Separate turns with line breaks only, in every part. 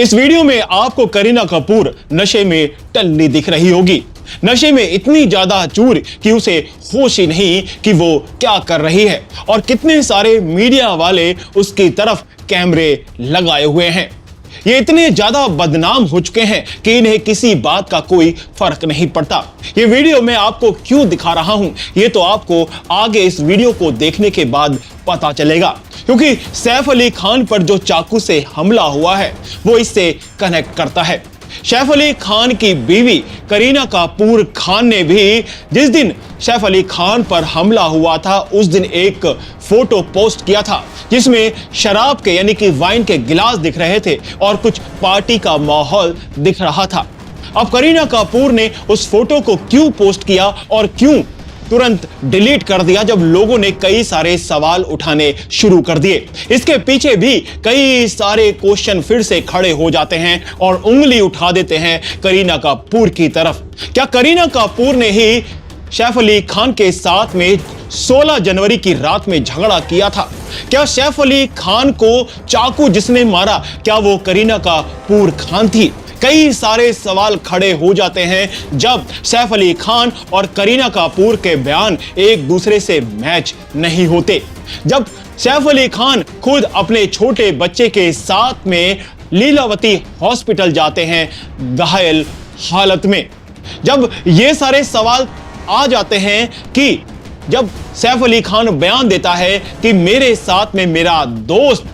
इस वीडियो में आपको करीना कपूर नशे में टल्ली दिख रही होगी। नशे में इतनी ज्यादा चूर कि उसे होश ही नहीं कि वो क्या कर रही है और कितने सारे मीडिया वाले उसकी तरफ कैमरे लगाए हुए हैं। ये इतने ज्यादा बदनाम हो चुके हैं कि इन्हें किसी बात का कोई फर्क नहीं पड़ता। ये वीडियो मैं आपको क्यों दिखा रहा हूं, ये तो आपको आगे इस वीडियो को देखने के बाद पता चलेगा, क्योंकि सैफ अली खान पर जो चाकू से हमला हुआ है वो इससे कनेक्ट करता है। सैफ अली खान की बीवी करीना कपूर खान ने भी जिस दिन सैफ अली खान पर हमला हुआ था उस दिन एक फोटो पोस्ट किया था जिसमें शराब के यानी कि वाइन के गिलास दिख रहे थे और कुछ पार्टी का माहौल दिख रहा था। अब करीना कपूर ने उस फोटो को क्यों पोस्ट किया और क्यों तुरंत डिलीट कर दिया जब लोगों ने कई सारे सवाल उठाने शुरू कर दिए। इसके पीछे भी कई सारे क्वेश्चन फिर से खड़े हो जाते हैं और उंगली उठा देते हैं करीना कपूर की तरफ। क्या करीना कपूर ने ही सैफ अली खान के साथ में 16 जनवरी की रात में झगड़ा किया था? क्या सैफ अली खान को चाकू जिसने मारा क्या वो करीना कपूर खान थी? कई सारे सवाल खड़े हो जाते हैं जब सैफ अली खान और करीना कपूर के बयान एक दूसरे से मैच नहीं होते। जब सैफ अली खान खुद अपने छोटे बच्चे के साथ में लीलावती हॉस्पिटल जाते हैं घायल हालत में, जब ये सारे सवाल आ जाते हैं कि जब सैफ अली खान बयान देता है कि मेरे साथ में मेरा दोस्त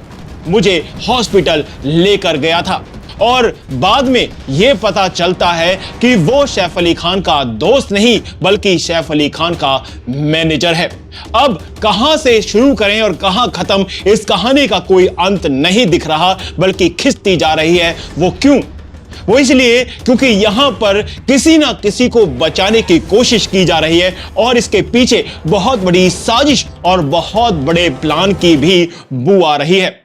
मुझे हॉस्पिटल लेकर गया था और बाद में यह पता चलता है कि वो सैफ अली खान का दोस्त नहीं बल्कि सैफ अली खान का मैनेजर है। अब कहां से शुरू करें और कहां खत्म, इस कहानी का कोई अंत नहीं दिख रहा बल्कि खिंचती जा रही है। वो क्यों? वो इसलिए क्योंकि यहां पर किसी ना किसी को बचाने की कोशिश की जा रही है और इसके पीछे बहुत बड़ी साजिश और बहुत बड़े प्लान की भी बू आ रही है।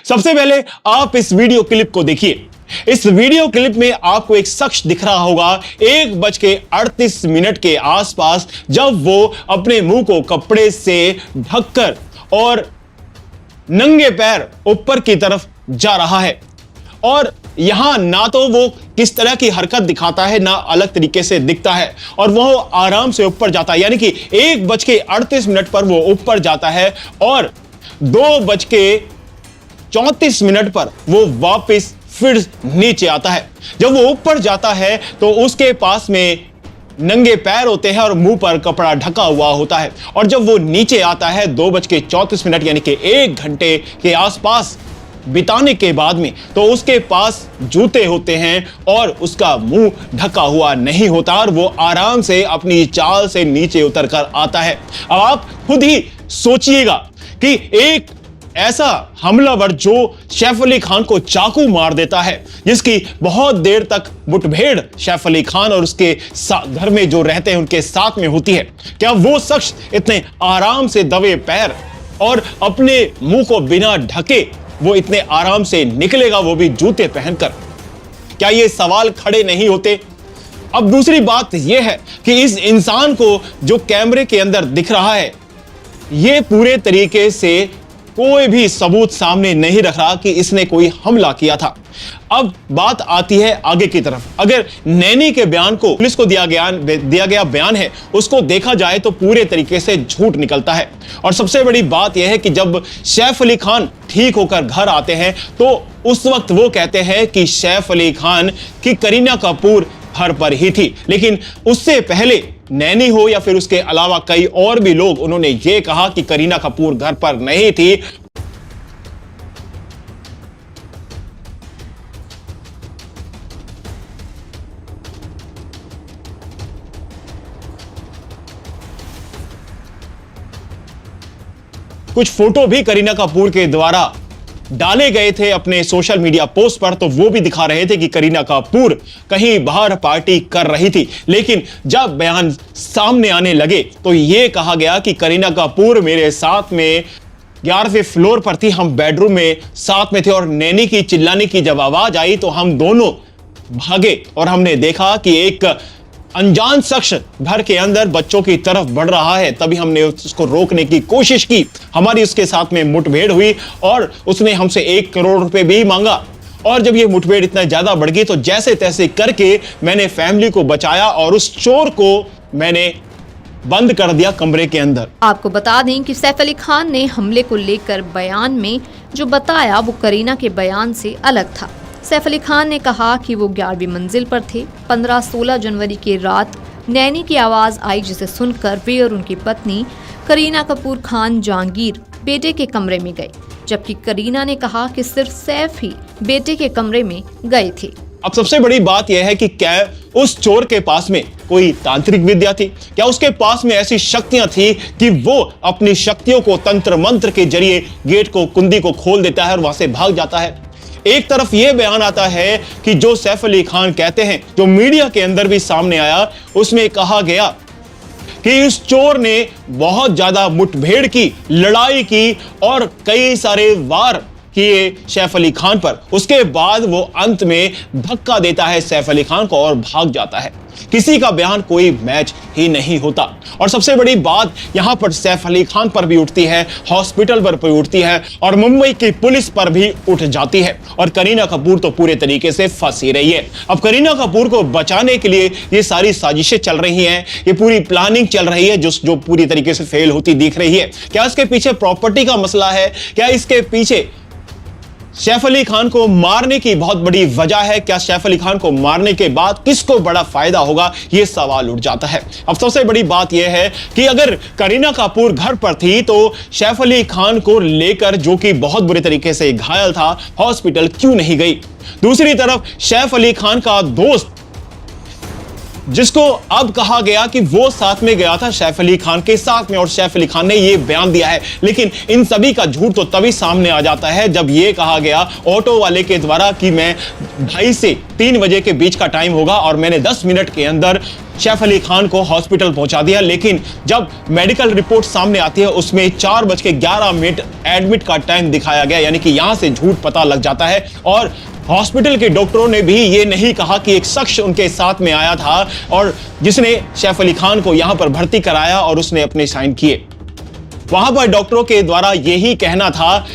सबसे पहले आप इस वीडियो क्लिप को देखिए। इस वीडियो क्लिप में आपको एक शख्स दिख रहा होगा 1:38 के आसपास, जब वो अपने मुंह को कपड़े से ढककर और नंगे पैर ऊपर की तरफ जा रहा है और यहां ना तो वो किस तरह की हरकत दिखाता है ना अलग तरीके से दिखता है और वो आराम से ऊपर जाता है, यानी कि 1:38 पर वो ऊपर जाता है और 2:34 पर वो वापस फिर नीचे आता है। जब वो ऊपर जाता है तो उसके पास में नंगे पैर होते हैं और मुंह पर कपड़ा ढका हुआ होता है और जब वो नीचे आता है 2:34 यानी कि 1 घंटे के आसपास बिताने के बाद में, तो उसके पास जूते होते हैं और उसका मुंह ढका हुआ नहीं होता और वो आराम से अपनी चाल से नीचे उतरकर आता है। अब आप खुद ही सोचिएगा कि एक ऐसा हमलावर जो सैफ अली खान को चाकू मार देता है, जिसकी बहुत देर तक मुठभेड़ सैफ अली खान और उसके घर में जो रहते हैं उनके साथ में होती है, क्या वो शख्स इतने आराम से दबे पैर और अपने मुंह को बिना ढके वो इतने आराम से निकलेगा, वो भी जूते पहनकर? क्या ये सवाल खड़े नहीं होते? अब दूसरी बात यह है कि इस इंसान को जो कैमरे के अंदर दिख रहा है, ये पूरे तरीके से कोई भी सबूत सामने नहीं रख रहा कि इसने कोई हमला किया था। अब बात आती है आगे की तरफ। अगर नैनी के बयान को, पुलिस को दिया गया बयान है, उसको देखा जाए तो पूरे तरीके से झूठ निकलता है। और सबसे बड़ी बात यह है कि जब सैफ अली खान ठीक होकर घर आते हैं तो उस वक्त वो कहते हैं कि सैफ अली खान की करीना कपूर घर पर ही थी, लेकिन उससे पहले नैनी हो या फिर उसके अलावा कई और भी लोग, उन्होंने ये कहा कि करीना कपूर घर पर नहीं थी। कुछ फोटो भी करीना कपूर के द्वारा डाले गए थे अपने सोशल मीडिया पोस्ट पर, तो वो भी दिखा रहे थे कि करीना कपूर कहीं बाहर पार्टी कर रही थी। लेकिन जब बयान सामने आने लगे तो ये कहा गया कि करीना कपूर मेरे साथ में 11वें फ्लोर पर थी, हम बेडरूम में साथ में थे और नैनी की चिल्लाने की जब आवाज आई तो हम दोनों भागे और हमने देखा कि एक अनजान शख्स घर के अंदर बच्चों की तरफ बढ़ रहा है। तभी हमने उसको रोकने की कोशिश की, हमारी उसके साथ में मुठभेड़ हुई और उसने हमसे 1 करोड़ रुपए भी मांगा और जब ये मुठभेड़ इतना ज्यादा बढ़ गई तो जैसे तैसे करके मैंने फैमिली को बचाया और उस चोर को मैंने बंद कर दिया कमरे के अंदर।
आपको बता दें कि सैफ अली खान ने हमले को लेकर बयान में जो बताया वो करीना के बयान से अलग था। सैफ अली खान ने कहा कि वो 11वीं मंजिल पर थे। 15-16 जनवरी की रात नैनी की आवाज आई जिसे सुनकर वे और उनकी पत्नी करीना कपूर खान जहांगीर बेटे के कमरे में गए, जबकि करीना ने कहा कि सिर्फ सैफ ही बेटे के कमरे में गए थे।
अब सबसे बड़ी बात यह है कि क्या उस चोर के पास में कोई तांत्रिक विद्या थी? क्या उसके पास में ऐसी शक्तियां थी कि वो अपनी शक्तियों को तंत्र मंत्र के जरिए गेट को, कुंडी को खोल देता है और वहां से भाग जाता है? एक तरफ यह बयान आता है कि जो सैफ अली खान कहते हैं, जो मीडिया के अंदर भी सामने आया, उसमें कहा गया कि इस चोर ने बहुत ज्यादा मुठभेड़ की, लड़ाई की और कई सारे वार किए सैफ अली खान पर। उसके बाद वो अंत में धक्का देता है सैफ अली खान को और भाग जाता है। किसी का बयान कोई मैच ही नहीं होता। और सबसे बड़ी बात यहां पर सैफ अली खान पर भी उठती है, हॉस्पिटल पर भी उठती है और मुंबई की पुलिस पर भी उठ जाती है। और करीना कपूर तो पूरे तरीके से फंसी रही है। अब करीना कपूर को बचाने के लिए ये सारी साजिशें चल रही हैं, ये पूरी प्लानिंग चल रही है जो पूरी तरीके से फेल होती दिख रही है। क्या इसके पीछे प्रॉपर्टी का मसला है? क्या इसके पीछे सैफ अली खान को मारने की बहुत बड़ी वजह है? क्या सैफ अली खान को मारने के बाद किसको बड़ा फायदा होगा, यह सवाल उठ जाता है। अब सबसे बड़ी बात यह है कि अगर करीना कपूर घर पर थी तो सैफ अली खान को लेकर, जो कि बहुत बुरे तरीके से घायल था, हॉस्पिटल क्यों नहीं गई? दूसरी तरफ सैफ अली खान का दोस्त, जिसको अब कहा गया कि वो साथ में गया था सैफ अली खान के साथ में और सैफ अली खान ने ये बयान दिया है, लेकिन इन सभी का झूठ तो तभी सामने आ जाता है जब ये कहा गया ऑटो वाले के द्वारा कि मैं 2:30 से 3 बजे के बीच का टाइम होगा और मैंने 10 मिनट के अंदर सैफ अली खान को हॉस्पिटल पहुंचा दिया। लेकिन जब मेडिकल रिपोर्ट सामने आती है उसमें 4:11 एडमिट का टाइम दिखाया गया, यानी कि यहां से झूठ पता लग जाता है। और हॉस्पिटल के डॉक्टरों ने भी ये नहीं कहा कि एक शख्स उनके साथ में आया था और जिसने सैफ अली खान को यहां पर भर्ती कराया और उसने अपने साइन किए। वहां पर डॉक्टरों के द्वारा यही कहना था,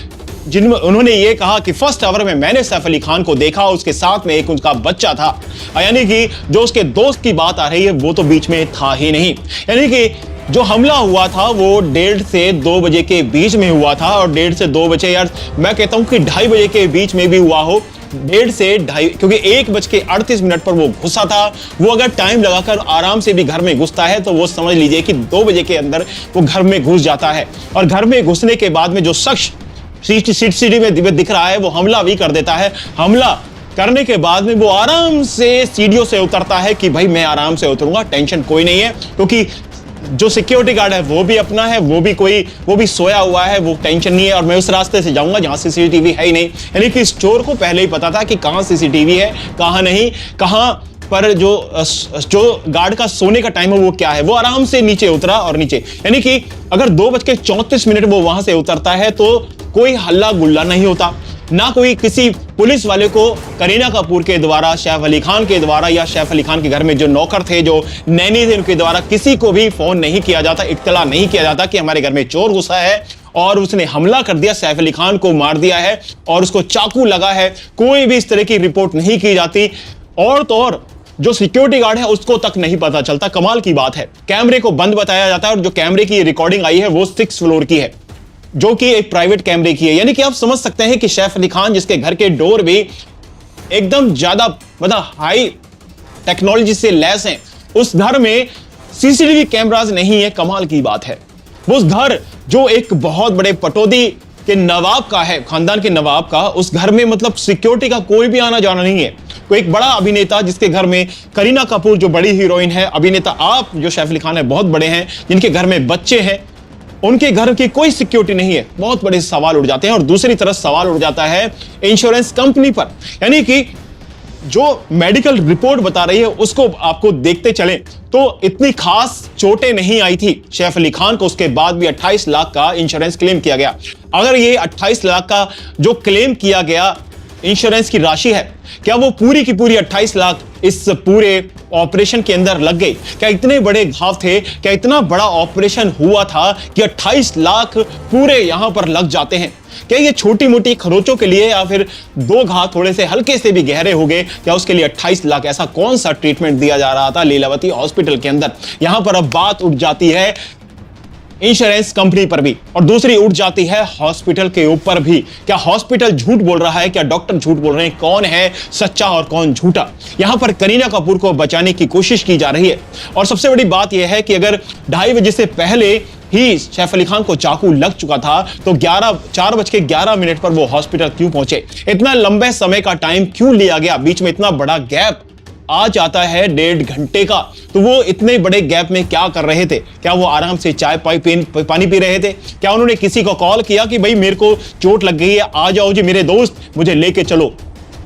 जिनमें उन्होंने ये कहा कि फर्स्ट आवर में मैंने सैफ अली खान को देखा, उसके साथ में एक उनका बच्चा था, यानी कि जो उसके दोस्त की बात आ रही है वो तो बीच में था ही नहीं। यानी कि जो हमला हुआ था वो 1:30 से 2 बजे के बीच में हुआ था और 1:30 से 2 बजे, यार मैं कहता हूं कि 2:30 बजे के बीच में भी हुआ हो, 1:30 से 2:30, क्योंकि 1:38 पर वो घुसा था। वो अगर टाइम लगाकर आराम से भी घर में घुसता है तो वो समझ लीजिए कि 2 बजे के अंदर वो घर में घुस जाता है। और घर में घुसने के बाद में जो शख्स सीसीटीवी में दिख रहा है वो हमला भी कर देता है। हमला करने के बाद में वो आराम से सीढ़ियों से उतरता है कि भाई मैं आराम से उतरूंगा, टेंशन कोई नहीं है, क्योंकि जो सिक्योरिटी गार्ड है वो भी अपना है, वो भी सोया हुआ है, वो टेंशन नहीं है और मैं उस रास्ते से जाऊंगा जहां सीसीटीवी है ही नहीं। यानी कि इस चोर को पहले ही पता था कि कहां सीसीटीवी है, कहां नहीं, कहां पर जो गार्ड का सोने का टाइम है वो क्या है। वो आराम से नीचे उतरा और नीचे, यानी कि अगर 2:34 वो वहां से उतरता है तो कोई हल्ला गुल्ला नहीं होता, ना कोई किसी पुलिस वाले को करीना कपूर के द्वारा, सैफ अली खान के द्वारा या सैफ अली खान के घर में जो नौकर थे, जो नैनी थे, उनके द्वारा किसी को भी फोन नहीं किया जाता, इत्तला नहीं किया जाता कि हमारे घर में चोर घुसा है और उसने हमला कर दिया, सैफ अली खान को मार दिया है और उसको चाकू लगा है। कोई भी इस तरह की रिपोर्ट नहीं की जाती। और तो और जो सिक्योरिटी गार्ड है उसको तक नहीं पता चलता। कमाल की बात है, कैमरे को बंद बताया जाता है और जो कैमरे की रिकॉर्डिंग आई है वो 6th फ्लोर की है, जो कि एक प्राइवेट कैमरे की है। यानी कि आप समझ सकते हैं कि सैफ अली खान, जिसके घर के डोर भी एकदम ज्यादा मतलब हाई टेक्नोलॉजी से लैस हैं, उस घर में सीसीटीवी कैमराज नहीं है। कमाल की बात है। वो उस घर जो एक बहुत बड़े पटौदी के नवाब का है, खानदान के नवाब का, उस घर में मतलब सिक्योरिटी का कोई भी आना जाना नहीं है। कोई एक बड़ा अभिनेता जिसके घर में करीना कपूर जो बड़ी हीरोइन है, अभिनेता आप जो सैफ अली खान है बहुत बड़े हैं, जिनके घर में बच्चे हैं, उनके घर की कोई सिक्योरिटी नहीं है। बहुत बड़े सवाल उठ जाते हैं। और दूसरी तरफ सवाल उठ जाता है इंश्योरेंस कंपनी पर, यानी कि जो मेडिकल रिपोर्ट बता रही है उसको आपको देखते चलें तो इतनी खास चोटें नहीं आई थी सैफ अली खान को। उसके बाद भी 28 लाख का इंश्योरेंस क्लेम किया गया। अगर ये 28 लाख का जो क्लेम किया गया इंश्योरेंस की राशि है, क्या वो पूरी की पूरी 28 लाख इस पूरे ऑपरेशन के अंदर लग गई? क्या इतने बड़े घाव थे, क्या इतना बड़ा ऑपरेशन हुआ था कि 28 लाख पूरे यहां पर लग जाते हैं? क्या ये छोटी मोटी खरोचों के लिए या फिर दो घाव थोड़े से हल्के से भी गहरे हो गए, क्या उसके लिए 28 लाख? ऐसा कौन सा ट्रीटमेंट दिया जा रहा था लीलावती हॉस्पिटल के अंदर? यहां पर अब बात उठ जाती है इंश्योरेंस कंपनी पर भी और दूसरी उठ जाती है हॉस्पिटल के ऊपर भी। क्या हॉस्पिटल झूठ बोल रहा है? क्या डॉक्टर झूठ बोल रहे हैं? कौन है सच्चा और कौन झूठा? यहां पर करीना कपूर को बचाने की कोशिश की जा रही है और सबसे बड़ी बात यह है कि अगर 2:30 बजे से पहले ही सैफ अली खान को चाकू लग चुका था तो 4:11 पर वो हॉस्पिटल क्यों पहुंचे? इतना लंबे समय का टाइम क्यों लिया गया? बीच में इतना बड़ा गैप आ जाता है 1.5 घंटे का, तो वो इतने बड़े गैप में क्या कर रहे थे? क्या वो आराम से चाय पानी पी रहे थे? क्या उन्होंने किसी को कॉल किया कि भाई मेरे को चोट लग गई है, आ जाओ जी मेरे दोस्त, मुझे लेके चलो,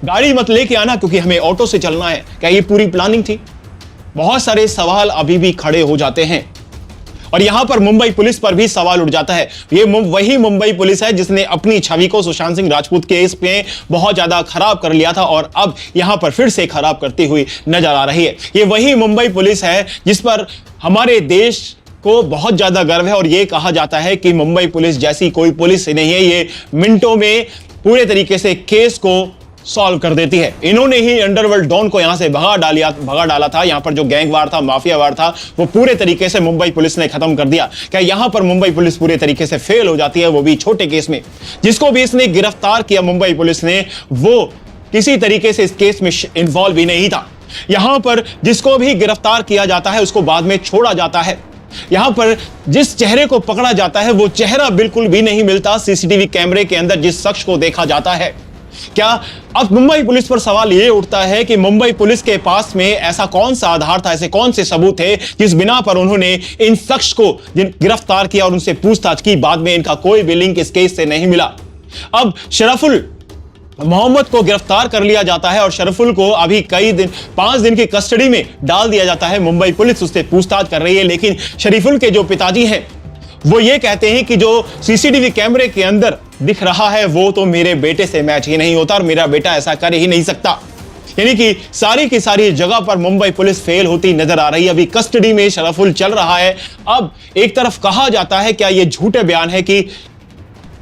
गाड़ी मत लेके आना क्योंकि हमें ऑटो से चलना है? क्या ये पूरी प्लानिंग थी? बहुत सारे सवाल अभी भी खड़े हो जाते हैं और यहां पर मुंबई पुलिस पर भी सवाल उठ जाता है। ये वही मुंबई पुलिस है जिसने अपनी छवि को सुशांत सिंह राजपूत केस में बहुत ज्यादा खराब कर लिया था और अब यहां पर फिर से खराब करती हुई नजर आ रही है। ये वही मुंबई पुलिस है जिस पर हमारे देश को बहुत ज्यादा गर्व है और ये कहा जाता है कि मुंबई पुलिस जैसी कोई पुलिस नहीं है, ये मिनटों में पूरे तरीके से केस को सॉल्व कर देती है। इन्होंने ही अंडरवर्ल्ड डॉन को यहां से भगा डाला था। यहां पर जो गैंगवार था, माफियावार था, वो पूरे तरीके से मुंबई पुलिस ने खत्म कर दिया। क्या यहां पर मुंबई पुलिस पूरे तरीके से फेल हो जाती है, वो भी छोटे केस में? जिसको भी इसने गिरफ्तार किया मुंबई पुलिस ने, वो किसी तरीके से इस केस में इन्वॉल्व ही नहीं था। यहां पर जिसको भी गिरफ्तार किया जाता है उसको बाद में छोड़ा जाता है। यहां पर जिस चेहरे को पकड़ा जाता है वो चेहरा बिल्कुल भी नहीं मिलता सीसीटीवी कैमरे के अंदर जिस शख्स को देखा जाता है। क्या अब मुंबई पुलिस पर सवाल यह उठता है कि मुंबई पुलिस के पास में ऐसा कौन सा आधार था, ऐसे कौन से सबूत थे जिस बिना पर उन्होंने इन शख्स को गिरफ्तार किया और उनसे पूछताछ की? बाद में इनका कोई भी लिंक इस केस से नहीं मिला। अब शरफुल मोहम्मद को गिरफ्तार कर लिया जाता है और शरफुल को अभी 5 दिन की कस्टडी में डाल दिया जाता है। मुंबई पुलिस उससे पूछताछ कर रही है, लेकिन शरीफुल के जो पिताजी हैं वो ये कहते हैं कि जो सीसीटीवी कैमरे के अंदर दिख रहा है वो तो मेरे बेटे से मैच ही नहीं होता और मेरा बेटा ऐसा कर ही नहीं सकता। यानी कि सारी की सारी जगह पर मुंबई पुलिस फेल होती नजर आ रही है। अभी कस्टडी में शरफुल चल रहा है। अब एक तरफ कहा जाता है, क्या ये झूठे बयान है, कि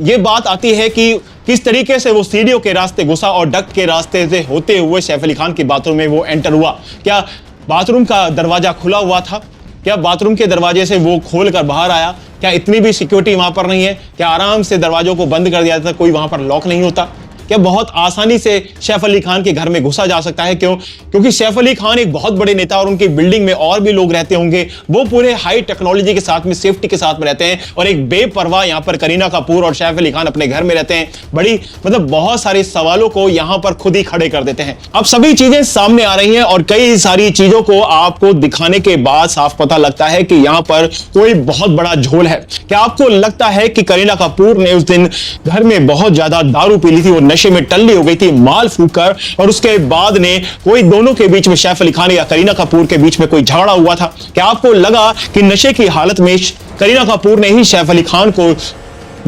ये बात आती है कि किस तरीके से वो सीढ़ियों के रास्ते घुसा और डक्ट के रास्ते से होते हुए सैफ अली खान के बाथरूम में वो एंटर हुआ। क्या बाथरूम का दरवाजा खुला हुआ था? क्या बाथरूम के दरवाजे से वो खोलकर बाहर आया? क्या इतनी भी सिक्योरिटी वहां पर नहीं है? क्या आराम से दरवाजों को बंद कर दिया था? कोई वहां पर लॉक नहीं होता? क्या बहुत आसानी से सैफ अली खान के घर में घुसा जा सकता है? क्यों? क्योंकि सैफ अली खान एक बहुत बड़े नेता और उनकी बिल्डिंग में और भी लोग रहते होंगे। वो पूरे हाई टेक्नोलॉजी के साथ में, सेफ्टी के साथ में रहते हैं और एक बेपरवाह यहां पर करीना कपूर और सैफ अली खान अपने घर में रहते हैं। बड़ी बहुत सारे सवालों को यहां पर खुद ही खड़े कर देते हैं। अब सभी चीजें सामने आ रही हैं और कई सारी चीजों को आपको दिखाने के बाद साफ पता लगता है कि यहां पर कोई बहुत बड़ा झोल है। क्या आपको लगता है कि करीना कपूर ने उस दिन घर में बहुत ज्यादा दारू पी ली थी, वो नशे में टल्ली हो गई थी माल फूंककर, और उसके बाद ने कोई दोनों के बीच में, सैफ अली खान या करीना कपूर के बीच में कोई झगड़ा हुआ था? क्या आपको लगा कि नशे की हालत में करीना कपूर ने ही सैफ अली खान को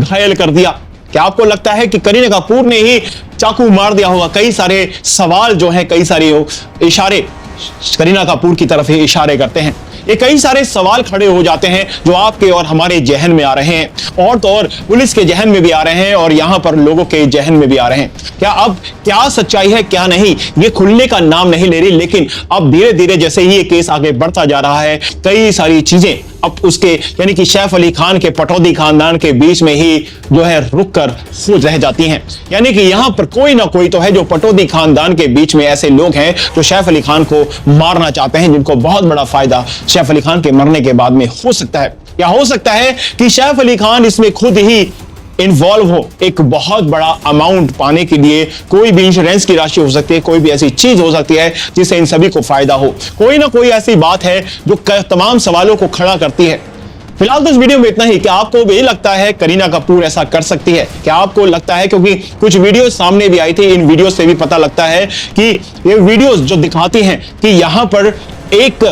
घायल कर दिया? क्या आपको लगता है कि करीना कपूर ने ही चाकू मार दिया होगा? कई सारे सवाल जो हैं, कई सारे इशारे करीना कपूर की तरफ ही इशारे करते हैं। ये कई सारे सवाल खड़े हो जाते हैं जो आपके और हमारे जहन में आ रहे हैं, और तो और पुलिस के जहन में भी आ रहे हैं और यहां पर लोगों के जहन में भी आ रहे हैं। क्या अब क्या सच्चाई है, क्या नहीं, ये खुलने का नाम नहीं ले रही। लेकिन अब धीरे धीरे जैसे ही ये केस आगे बढ़ता जा रहा है, कई सारी चीजें अब उसके यानी कि सैफ अली खान के पटौदी खानदान के बीच में ही जो है रुक कर खुद रह जाती हैं। यानी कि यहां पर कोई ना कोई तो है जो पटौदी खानदान के बीच में ऐसे लोग हैं जो सैफ अली खान को मारना चाहते हैं, जिनको बहुत बड़ा फायदा सैफ अली खान के मरने के बाद में हो सकता है। या हो सकता है कि सैफ अली खान इसमें खुद ही इन्वॉल्व हो। एक बहुत बड़ा अमाउंट पाने के लिए कोई भी इंश्योरेंस की राशि हो सकती है, कोई भी ऐसी चीज हो सकती है जिससे इन सभी को फायदा हो। कोई ना कोई ऐसी बात है जो तमाम सवालों को खड़ा करती है। फिलहाल तो इस वीडियो में इतना ही। क्या आपको भी लगता है करीना कपूर ऐसा कर सकती है? क्या आपको लगता है, क्योंकि कुछ वीडियो सामने भी आई थी, इन वीडियो से भी पता लगता है कि ये वीडियोस जो दिखाती हैं कि यहां पर एक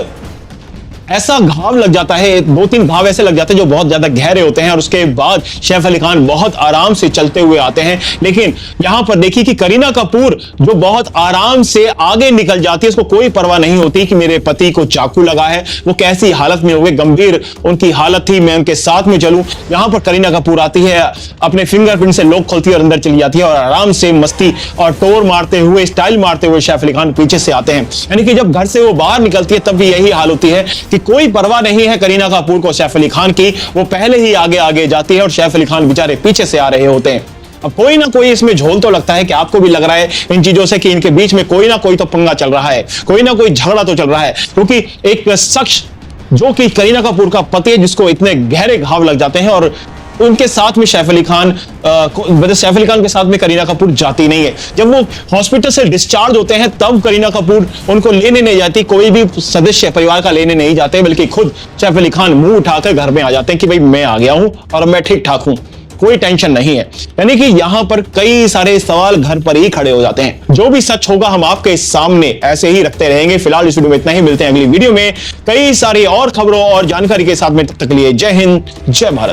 ऐसा घाव लग जाता है, 2-3 घाव ऐसे लग जाते हैं जो बहुत ज्यादा गहरे होते हैं और उसके बाद सैफ अली खान बहुत आराम से चलते हुए आते हैं। लेकिन यहां पर देखिए कि करीना कपूर जो बहुत आराम से आगे निकल जाती है, उसको कोई परवाह नहीं होती कि मेरे पति को चाकू लगा है, वो कैसी हालत में होंगे, गंभीर उनकी हालत थी, मैं उनके साथ में चलूं। यहां पर करीना कपूर आती है, अपने फिंगरप्रिंट से लॉक खोलती है और अंदर चली जाती है और आराम से मस्ती और टोर मारते हुए, स्टाइल मारते हुए सैफ अली खान पीछे से आते हैं। यानी कि जब घर से वो बाहर निकलती है तब भी यही हाल होती है कि कोई परवाह नहीं है करीना कपूर को सैफ अली खान की, वो पहले ही आगे आगे जाती है और सैफ अली खान बेचारे पीछे से आ रहे होते हैं। अब कोई ना कोई इसमें झोल तो लगता है कि आपको भी लग रहा है इन चीजों से कि इनके बीच में कोई ना कोई तो पंगा चल रहा है, कोई ना कोई झगड़ा तो चल रहा है, क्योंकि एक शख्स जो कि करीना कपूर का पति है, जिसको इतने गहरे घाव लग जाते हैं और उनके साथ में सैफ अली खान सैफ अली खान के साथ में करीना कपूर जाती नहीं है। जब वो हॉस्पिटल से डिस्चार्ज होते हैं तब करीना कपूर उनको लेने नहीं जाती, कोई भी सदस्य परिवार का लेने नहीं जाते, बल्कि खुद सैफ अली खान मुंह उठाकर घर में आ जाते हैं कि भाई मैं आ गया हूं और मैं ठीक ठाक हूं, कोई टेंशन नहीं है। यानी कि यहां पर कई सारे सवाल घर पर ही खड़े हो जाते हैं। जो भी सच होगा हम आपके सामने ऐसे ही रखते रहेंगे। फिलहाल इस वीडियो में इतना ही, मिलते हैं अगली वीडियो में कई सारी और खबरों और जानकारी के साथ में। तब तक के लिए जय हिंद, जय भारत।